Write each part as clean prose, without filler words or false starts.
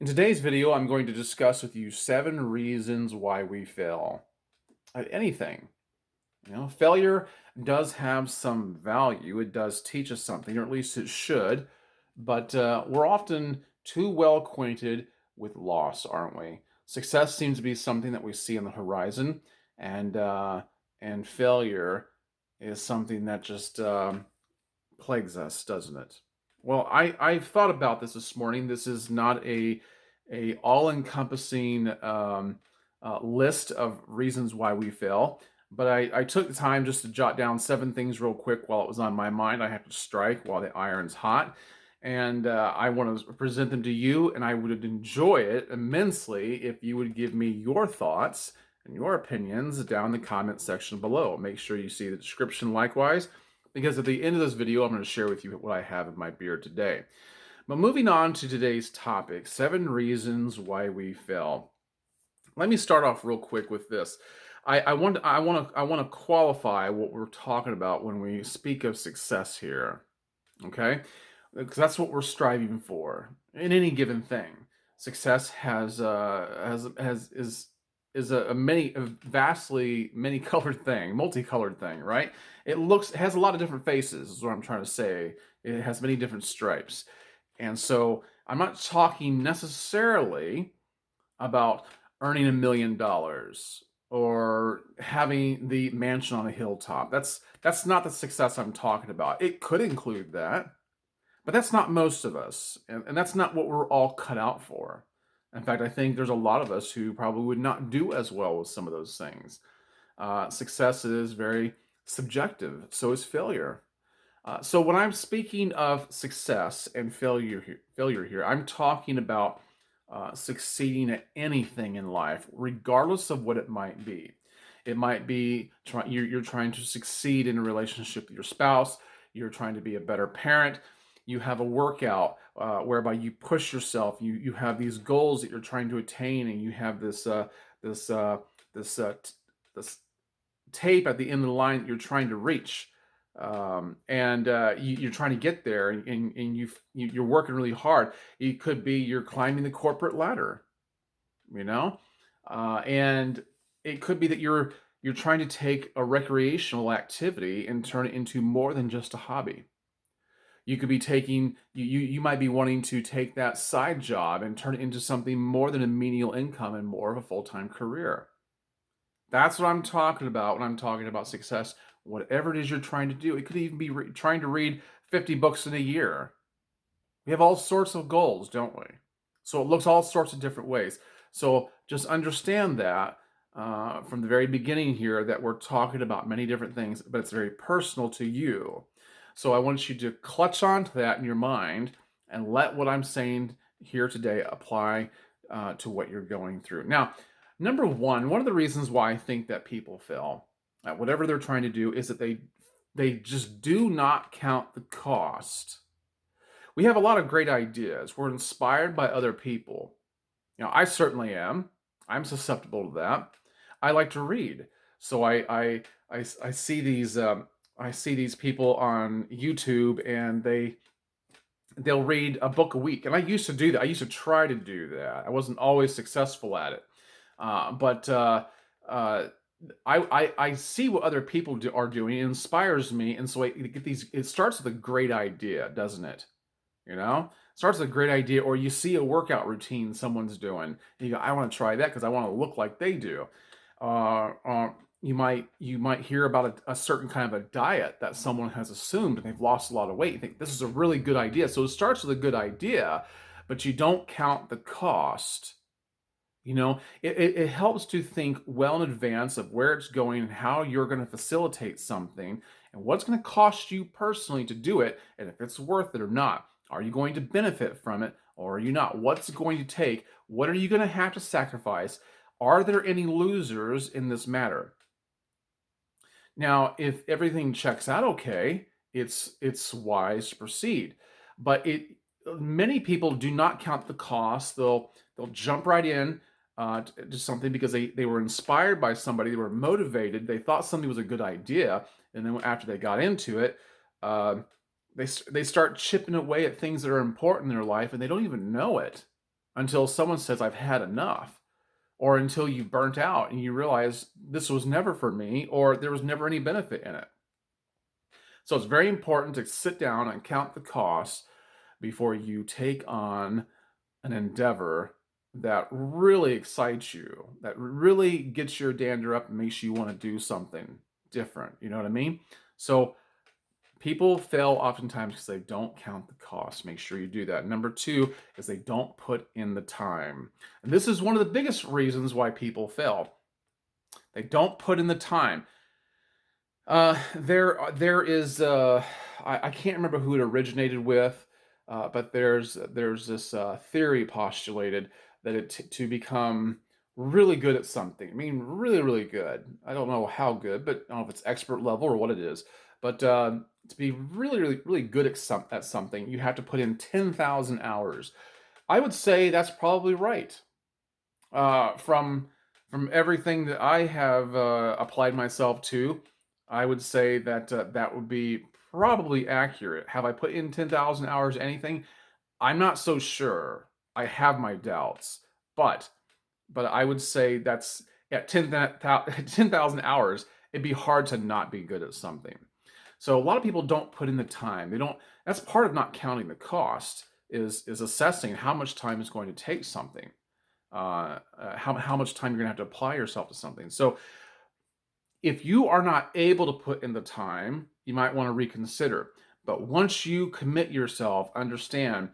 In today's video, I'm going to discuss with you 7 reasons why we fail at anything. Failure does have some value. It does teach us something, or at least it should. But we're often too well acquainted with loss, aren't we? Success seems to be something that we see on the horizon, and failure is something that just plagues us, doesn't it? Well, I've thought about this morning. This is not a all-encompassing list of reasons why we fail, but I took the time just to jot down 7 things real quick while it was on my mind. I have to strike while the iron's hot, and I want to present them to you. And I would enjoy it immensely if you would give me your thoughts and your opinions down in the comment section below. Make sure you see the description likewise, because at the end of this video, I'm going to share with you what I have in my beer today. But moving on to today's topic, 7 reasons why we fail. Let me start off real quick with this. I want to qualify what we're talking about when we speak of success here. Okay, because that's what we're striving for in any given thing. Success is a vastly many colored thing, multicolored thing, right? It has a lot of different faces, is what I'm trying to say. It has many different stripes. And so I'm not talking necessarily about earning $1 million or having the mansion on a hilltop. That's not the success I'm talking about. It could include that, but that's not most of us, and that's not what we're all cut out for. In fact, I think there's a lot of us who probably would not do as well with some of those things. Success is very subjective, so is failure. So when I'm speaking of success and failure here, I'm talking about succeeding at anything in life, regardless of what it might be. It might be you're trying to succeed in a relationship with your spouse. You're trying to be a better parent. You have a workout whereby you push yourself. You have these goals that you're trying to attain, and you have this this this tape at the end of the line that you're trying to reach, and you're trying to get there, and you're working really hard. It could be you're climbing the corporate ladder, you know, and it could be that you're trying to take a recreational activity and turn it into more than just a hobby. You could be taking you might be wanting to take that side job and turn it into something more than a menial income and more of a full-time career. That's what I'm talking about when I'm talking about success. Whatever it is you're trying to do, it could even be trying to read 50 books in a year. We have all sorts of goals, don't we? So it looks all sorts of different ways. So just understand that from the very beginning here, that we're talking about many different things, but it's very personal to you. So I want you to clutch onto that in your mind and let what I'm saying here today apply to what you're going through. Now, number one of the reasons why I think that people fail at whatever they're trying to do is that they just do not count the cost. We have a lot of great ideas. We're inspired by other people. I certainly am. I'm susceptible to that. I like to read, so I see these people on YouTube, and they'll read a book a week. And I used to do that. I used to try to do that. I wasn't always successful at it, but uh, I see what other people are doing. It inspires me, and so I get these. It starts with a great idea, doesn't it? Starts with a great idea, or you see a workout routine someone's doing, and you go, I want to try that because I want to look like they do. You might hear about a certain kind of a diet that someone has assumed and they've lost a lot of weight. You think this is a really good idea. So it starts with a good idea, but you don't count the cost. It helps to think well in advance of where it's going and how you're going to facilitate something and what's going to cost you personally to do it, and if it's worth it or not. Are you going to benefit from it, or are you not? What's it going to take? What are you going to have to sacrifice? Are there any losers in this matter? Now, if everything checks out okay, it's wise to proceed. But it many people do not count the cost. They'll jump right in to something because they were inspired by somebody. They were motivated. They thought something was a good idea, and then after they got into it, they start chipping away at things that are important in their life, and they don't even know it. until someone says, I've had enough, or until you burnt out and you realize this was never for me, or there was never any benefit in it. So it's very important to sit down and count the costs before you take on an endeavor that really excites you, that really gets your dander up and makes you want to do something different. You know what I mean? So people fail oftentimes because they don't count the cost. Make sure you do that. Number two is they don't put in the time. And this is one of the biggest reasons why people fail. They don't put in the time. There is I can't remember who it originated with, but there's this theory postulated that to become really good at something. I mean, really good. I don't know how good, but I don't know if it's expert level or what it is. But to be really good at something, you have to put in 10,000 hours. I would say that's probably right. From everything that I have applied myself to, I would say that that would be probably accurate. Have I put in 10,000 hours anything? I'm not so sure. I have my doubts, but I would say that's at 10,000 hours, it'd be hard to not be good at something. So a lot of people don't put in the time. They don't. That's part of not counting the cost is assessing how much time is going to take something, how much time you're going to have to apply yourself to something. So if you are not able to put in the time, you might want to reconsider. But once you commit yourself, understand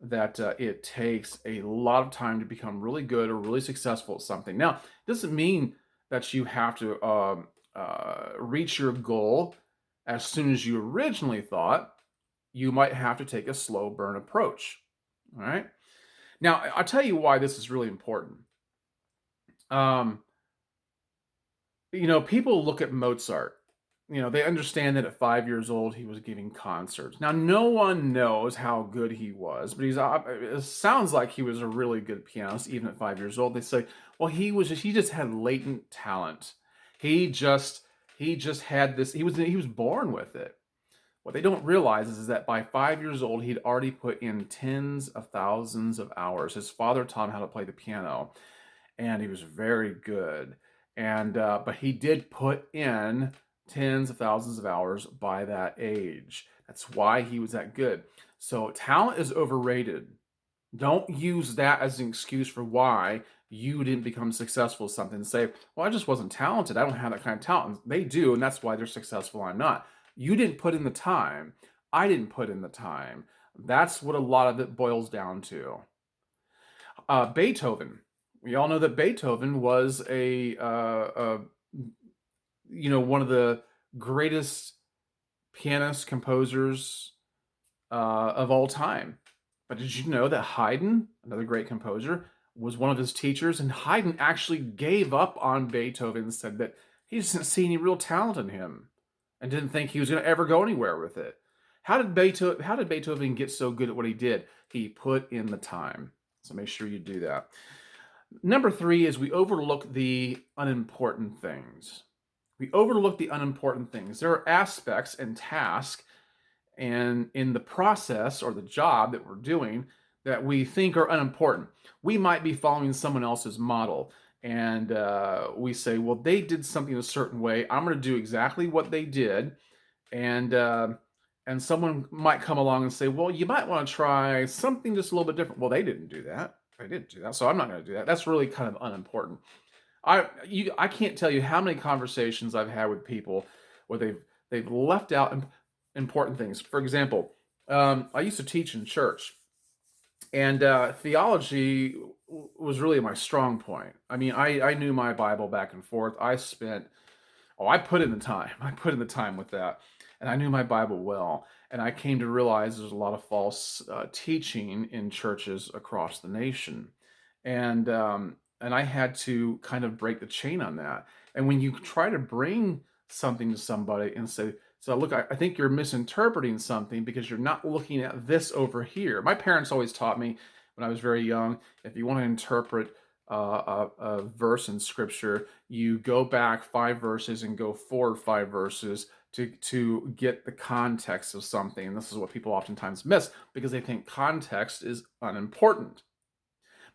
that it takes a lot of time to become really good or really successful at something. Now, it doesn't mean that you have to reach your goal as soon as you originally thought. You might have to take a slow burn approach. All right. Now, I'll tell you why this is really important. Um, people look at Mozart. They understand that at 5 years old, he was giving concerts. Now, no one knows how good he was, but it sounds like he was a really good pianist, even at 5 years old. They say, well, he just had latent talent. He just, he just had this, he was born with it. What they don't realize is that by 5 years old, he'd already put in tens of thousands of hours. His father taught him how to play the piano, and he was very good. And but he did put in tens of thousands of hours by that age. That's why he was that good. So talent is overrated. Don't use that as an excuse for why you didn't become successful at something. Say, well, I just wasn't talented. I don't have that kind of talent. They do, and that's why they're successful. I'm not. You didn't put in the time. I didn't put in the time. That's what a lot of it boils down to. Beethoven. We all know that Beethoven was one of the greatest pianist composers of all time. But did you know that Haydn, another great composer, was one of his teachers? And Haydn actually gave up on Beethoven and said that he didn't see any real talent in him and didn't think he was going to ever go anywhere with it. How did Beethoven get so good at what he did? He put in the time. So make sure you do that. Number three is we overlook the unimportant things. We overlook the unimportant things. There are aspects and tasks and in the process or the job that we're doing that we think are unimportant. We might be following someone else's model, and we say, well, they did something a certain way. I'm going to do exactly what they did. And someone might come along and say, well, you might want to try something just a little bit different. Well, they didn't do that. They didn't do that, so I'm not going to do that. That's really kind of unimportant. I can't tell you how many conversations I've had with people where they've left out important things. For example, I used to teach in church, and theology was really my strong point. I mean, I knew my Bible back and forth. I put in the time. I put in the time with that, and I knew my Bible well. And I came to realize there's a lot of false teaching in churches across the nation, and I had to kind of break the chain on that. And when you try to bring something to somebody and say, so look, I think you're misinterpreting something because you're not looking at this over here. My parents always taught me when I was very young, if you want to interpret a verse in scripture, you go back 5 verses and go forward 5 verses to get the context of something. And this is what people oftentimes miss because they think context is unimportant.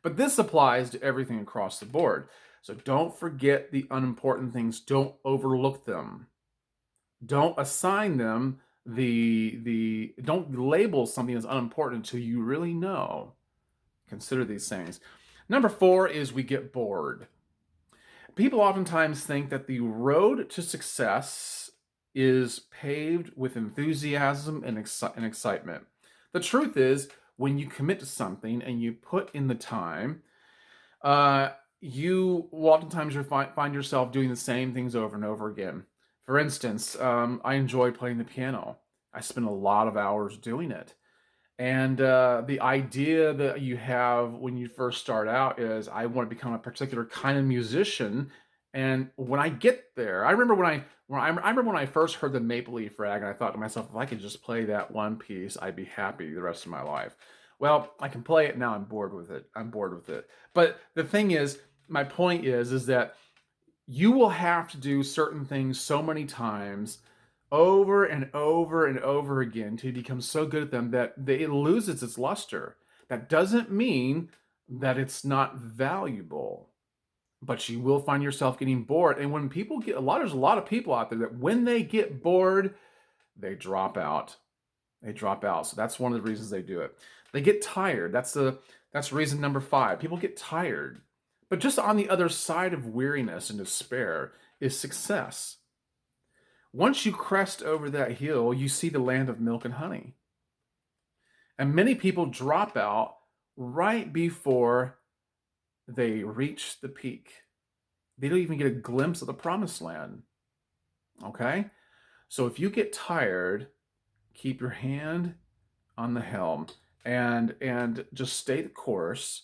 But this applies to everything across the board. So don't forget the unimportant things. Don't overlook them. Don't assign them the don't label something as unimportant until you really know. Consider these things. Number 4 is we get bored. People oftentimes think that the road to success is paved with enthusiasm and excitement. The truth is, when you commit to something and you put in the time, uh, you will oftentimes find yourself doing the same things over and over again. For instance, I enjoy playing the piano. I spend a lot of hours doing it. And the idea that you have when you first start out is, I want to become a particular kind of musician. And when I get there, I remember when I first heard the Maple Leaf Rag, and I thought to myself, if I could just play that one piece, I'd be happy the rest of my life. Well, I can play it now. I'm bored with it. I'm bored with it. But the thing is, my point is that you will have to do certain things so many times over and over and over again to become so good at them that it loses its luster. That doesn't mean that it's not valuable, but you will find yourself getting bored. And when people get there's a lot of people out there that when they get bored, they drop out. They drop out. So that's one of the reasons they do it. They get tired. That's reason number 5. People get tired. But just on the other side of weariness and despair is success. Once you crest over that hill, you see the land of milk and honey. And many people drop out right before they reach the peak. They don't even get a glimpse of the promised land. Okay? So if you get tired, keep your hand on the helm and just stay the course,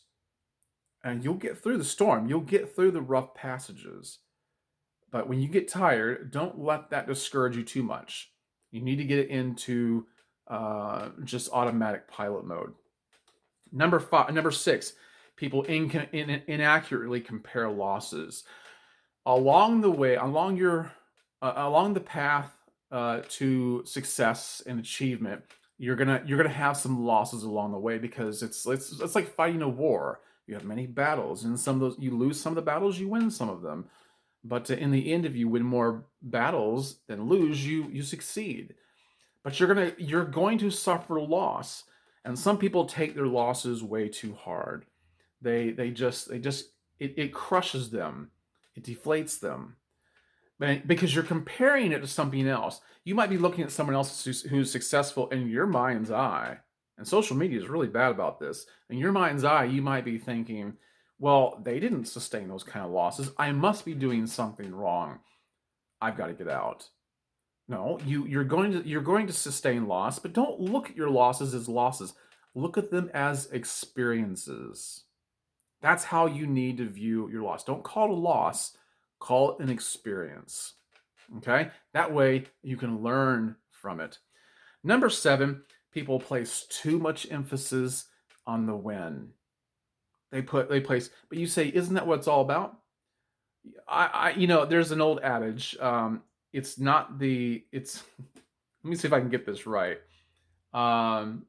and you'll get through the storm. You'll get through the rough passages. But when you get tired, don't let that discourage you too much. You need to get it into just automatic pilot mode. Number 6, people inaccurately compare losses along the way, along the path to success and achievement. You're gonna have some losses along the way, because it's like fighting a war. You have many battles, and some of those you lose some of the battles, you win some of them. But in the end, if you win more battles than lose, you succeed. But you're going to suffer loss, and some people take their losses way too hard. They just it crushes them, it deflates them, because you're comparing it to something else. You might be looking at someone else who's successful in your mind's eye, and social media is really bad about this. In your mind's eye, you might be thinking, well, they didn't sustain those kind of losses. I must be doing something wrong. I've got to get out. No, you're going to sustain loss, but don't look at your losses as losses. Look at them as experiences. That's how you need to view your loss. Don't call it a loss, call it an experience. Okay? That way you can learn from it. Number 7, people place too much emphasis on the win. But you say, isn't that what it's all about? There's an old adage. It's not the, it's, let me see if I can get this right. Um,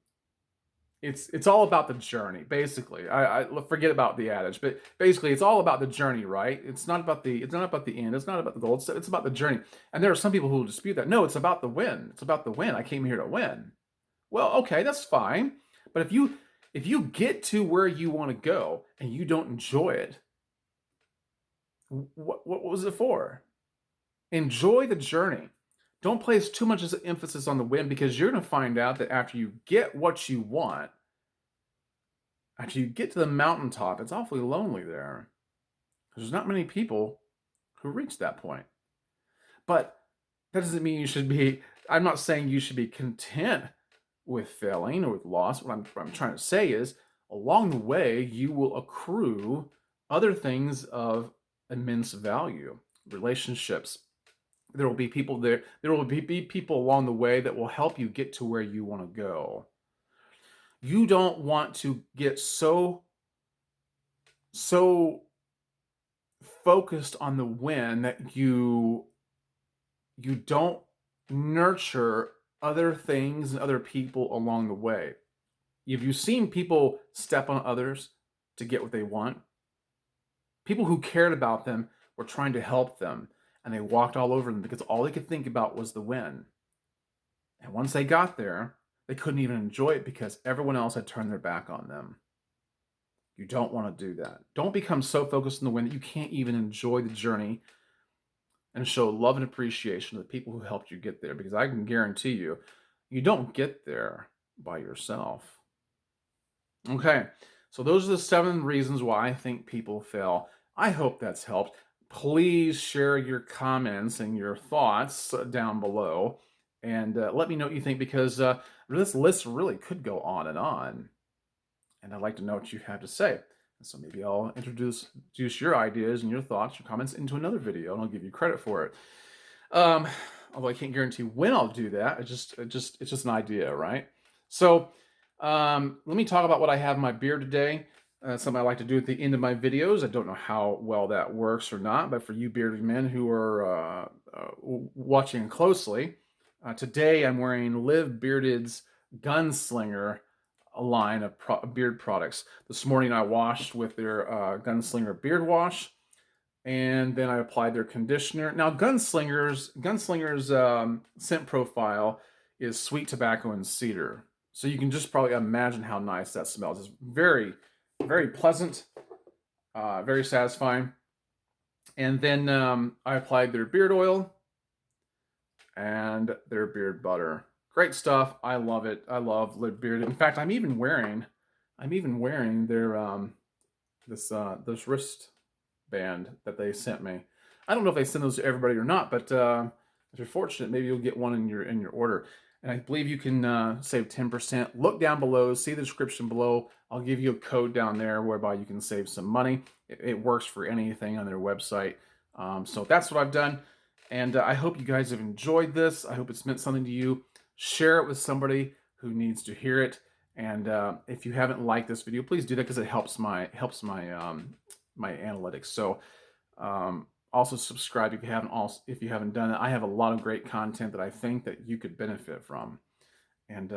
it's all about the journey, basically. I forget about the adage, but basically, it's all about the journey, right? It's not about the end. It's not about the goal. It's about the journey. And there are some people who will dispute that. No, it's about the win. It's about the win. I came here to win. Well, okay, that's fine. But if you get to where you want to go and you don't enjoy it, what was it for? Enjoy the journey. Don't place too much emphasis on the win, because you're going to find out that after you get what you want, after you get to the mountaintop, it's awfully lonely there. There's not many people who reach that point. But that doesn't mean I'm not saying you should be content with failing or with loss. What I'm trying to say is, along the way, you will accrue other things of immense value, relationships. There will be people there. There will be people along the way that will help you get to where you want to go. You don't want to get so focused on the win that you don't nurture other things and other people along the way. Have you seen people step on others? to get what they want. People who cared about them were trying to help them, and they walked all over them because all they could think about was the win. And once they got there, they couldn't even enjoy it because everyone else had turned their back on them. You don't want to do that. Don't become so focused on the win that you can't even enjoy the journey and show love and appreciation to the people who helped you get there, because I can guarantee you, you don't get there by yourself. Okay, so those are the 7 reasons why I think people fail. I hope that's helped. Please share your comments and your thoughts down below, and let me know what you think, because this list really could go on, and I'd like to know what you have to say. And so maybe I'll introduce your ideas and your thoughts, your comments into another video, and I'll give you credit for it. Um, Although I can't guarantee when I'll do that. It's just an idea, right? So let me talk about what I have in my beer today. Something I like to do at the end of my videos. I don't know how well that works or not, but for you bearded men who are watching closely, today I'm wearing Live Bearded's Gunslinger, a line of beard products. This morning I washed with their Gunslinger beard wash, and then I applied their conditioner. Now, Gunslinger's scent profile is sweet tobacco and cedar, so you can just probably imagine how nice that smells. It's very, very pleasant, very satisfying. And then I applied their beard oil and their beard butter. Great stuff. I love it. I love Live Bearded. In fact, I'm even wearing their this wrist band that they sent me. I don't know if they send those to everybody or not, but if you're fortunate, maybe you'll get one in your order. And I believe you can save 10%. Look down below, see the description below. I'll give you a code down there whereby you can save some money. It works for anything on their website. So that's what I've done. And I hope you guys have enjoyed this. I hope it's meant something to you. Share it with somebody who needs to hear it. And if you haven't liked this video, please do that, because it helps my my analytics. So also subscribe if you haven't done it. I have a lot of great content that I think that you could benefit from. And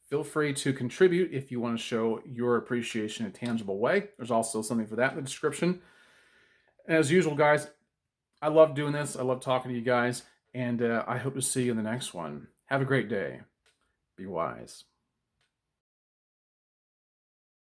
feel free to contribute if you want to show your appreciation in a tangible way. There's also something for that in the description. And as usual, guys, I love doing this. I love talking to you guys. And I hope to see you in the next one. Have a great day. Be wise.